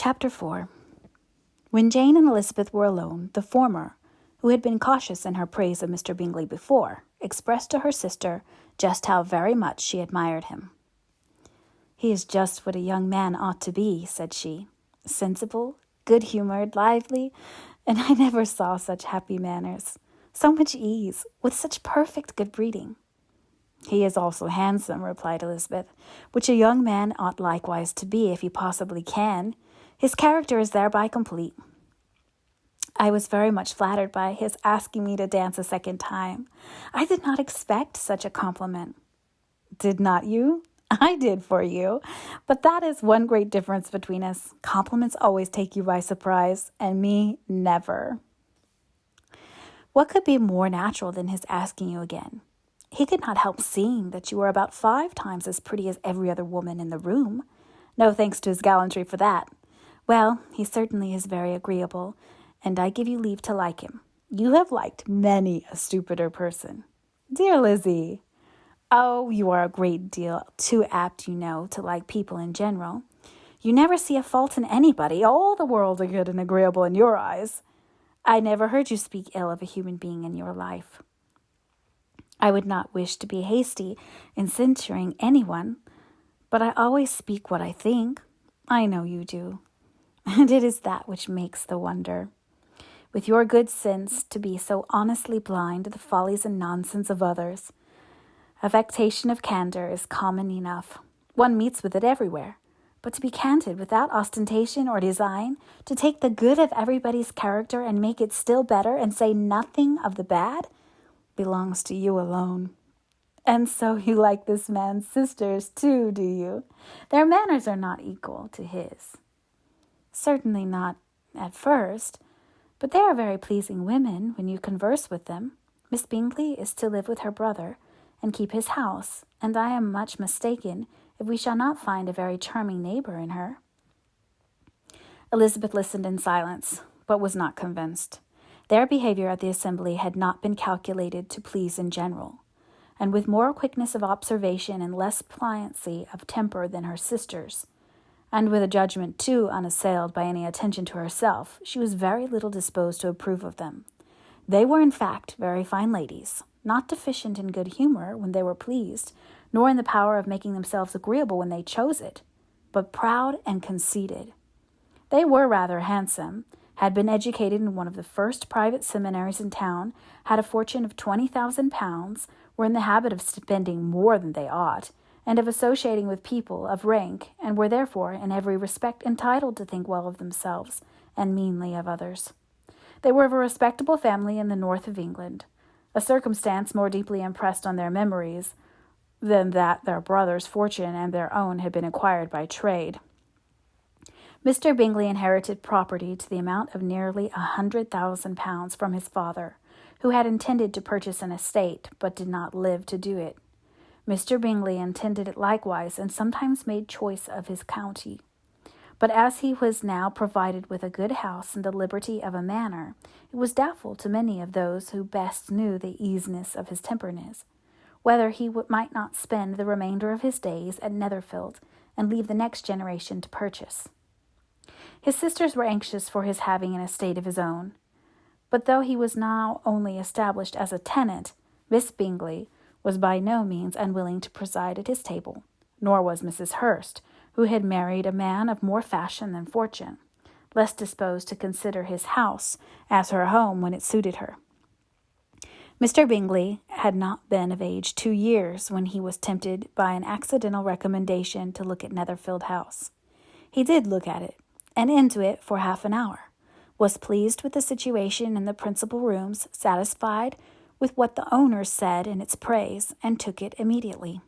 Chapter 4. When Jane and Elizabeth were alone, the former, who had been cautious in her praise of Mr. Bingley before, expressed to her sister just how very much she admired him. "He is just what a young man ought to be," said she. "Sensible, good-humoured, lively, and I never saw such happy manners, so much ease, with such perfect good breeding." "He is also handsome," replied Elizabeth, "which a young man ought likewise to be if he possibly can. His character is thereby complete." "I was very much flattered by his asking me to dance a second time. I did not expect such a compliment." "Did not you? I did for you. But that is one great difference between us. Compliments always take you by surprise, and me never." "What could be more natural than his asking you again? He could not help seeing that you were about 5 times as pretty as every other woman in the room. No thanks to his gallantry for that. Well, he certainly is very agreeable, and I give you leave to like him. You have liked many a stupider person." "Dear Lizzie!" "Oh, you are a great deal too apt, you know, to like people in general. You never see a fault in anybody. All the world are good and agreeable in your eyes. I never heard you speak ill of a human being in your life." "I would not wish to be hasty in censuring anyone, but I always speak what I think. I know you do. And it is that which makes the wonder. With your good sense to be so honestly blind to the follies and nonsense of others. Affectation of candor is common enough. One meets with it everywhere. But to be candid without ostentation or design, to take the good of everybody's character and make it still better and say nothing of the bad, belongs to you alone. And so you like this man's sisters too, do you? Their manners are not equal to his." "Certainly not at first, but they are very pleasing women when you converse with them. Miss Bingley is to live with her brother and keep his house, and I am much mistaken if we shall not find a very charming neighbour in her." Elizabeth listened in silence, but was not convinced. Their behaviour at the assembly had not been calculated to please in general, and with more quickness of observation and less pliancy of temper than her sisters, and with a judgment too unassailed by any attention to herself, she was very little disposed to approve of them. They were in fact very fine ladies, not deficient in good humour when they were pleased, nor in the power of making themselves agreeable when they chose it, but proud and conceited. They were rather handsome, had been educated in one of the first private seminaries in town, had a fortune of £20,000, were in the habit of spending more than they ought, and of associating with people of rank, and were therefore in every respect entitled to think well of themselves and meanly of others. They were of a respectable family in the north of England, a circumstance more deeply impressed on their memories than that their brother's fortune and their own had been acquired by trade. Mr. Bingley inherited property to the amount of nearly £100,000 from his father, who had intended to purchase an estate, but did not live to do it. Mr. Bingley intended it likewise, and sometimes made choice of his county. But as he was now provided with a good house and the liberty of a manor, it was doubtful to many of those who best knew the easiness of his temperament, whether he might not spend the remainder of his days at Netherfield, and leave the next generation to purchase. His sisters were anxious for his having an estate of his own, but though he was now only established as a tenant, Miss Bingley was by no means unwilling to preside at his table, nor was Mrs. Hurst, who had married a man of more fashion than fortune, less disposed to consider his house as her home when it suited her. Mr. Bingley had not been of age 2 years when he was tempted by an accidental recommendation to look at Netherfield House. He did look at it, and into it for half an hour, was pleased with the situation in the principal rooms, satisfied with what the owners said in its praise, and took it immediately.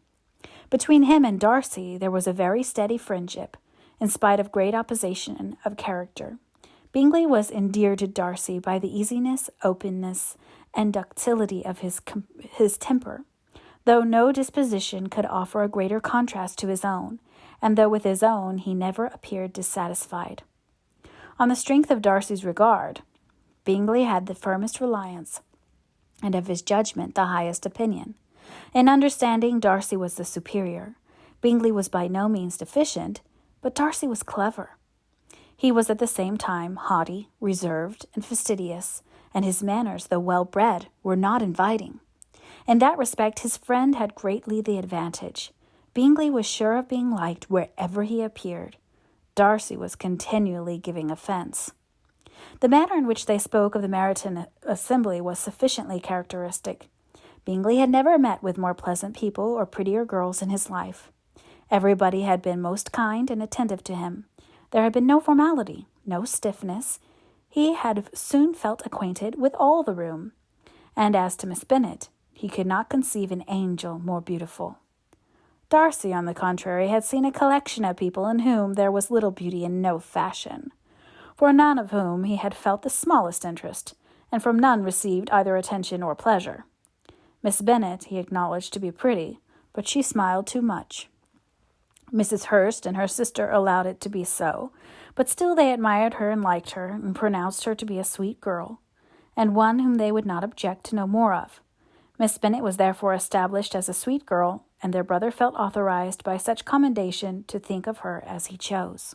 Between him and Darcy there was a very steady friendship, in spite of great opposition of character. Bingley was endeared to Darcy by the easiness, openness, and ductility of his temper, though no disposition could offer a greater contrast to his own, and though with his own he never appeared dissatisfied. On the strength of Darcy's regard, Bingley had the firmest reliance, and of his judgment the highest opinion. In understanding, Darcy was the superior. Bingley was by no means deficient, but Darcy was clever. He was at the same time haughty, reserved, and fastidious, and his manners, though well-bred, were not inviting. In that respect his friend had greatly the advantage. Bingley was sure of being liked wherever he appeared. Darcy was continually giving offence. The manner in which they spoke of the Meryton assembly was sufficiently characteristic. Bingley had never met with more pleasant people or prettier girls in his life. Everybody had been most kind and attentive to him. There had been no formality, no stiffness. He had soon felt acquainted with all the room. And as to Miss Bennet, he could not conceive an angel more beautiful. Darcy, on the contrary, had seen a collection of people in whom there was little beauty and no fashion, for none of whom he had felt the smallest interest, and from none received either attention or pleasure. Miss Bennet he acknowledged to be pretty, but she smiled too much. Mrs. Hurst and her sister allowed it to be so, but still they admired her and liked her, and pronounced her to be a sweet girl, and one whom they would not object to know more of. Miss Bennet was therefore established as a sweet girl, and their brother felt authorized by such commendation to think of her as he chose.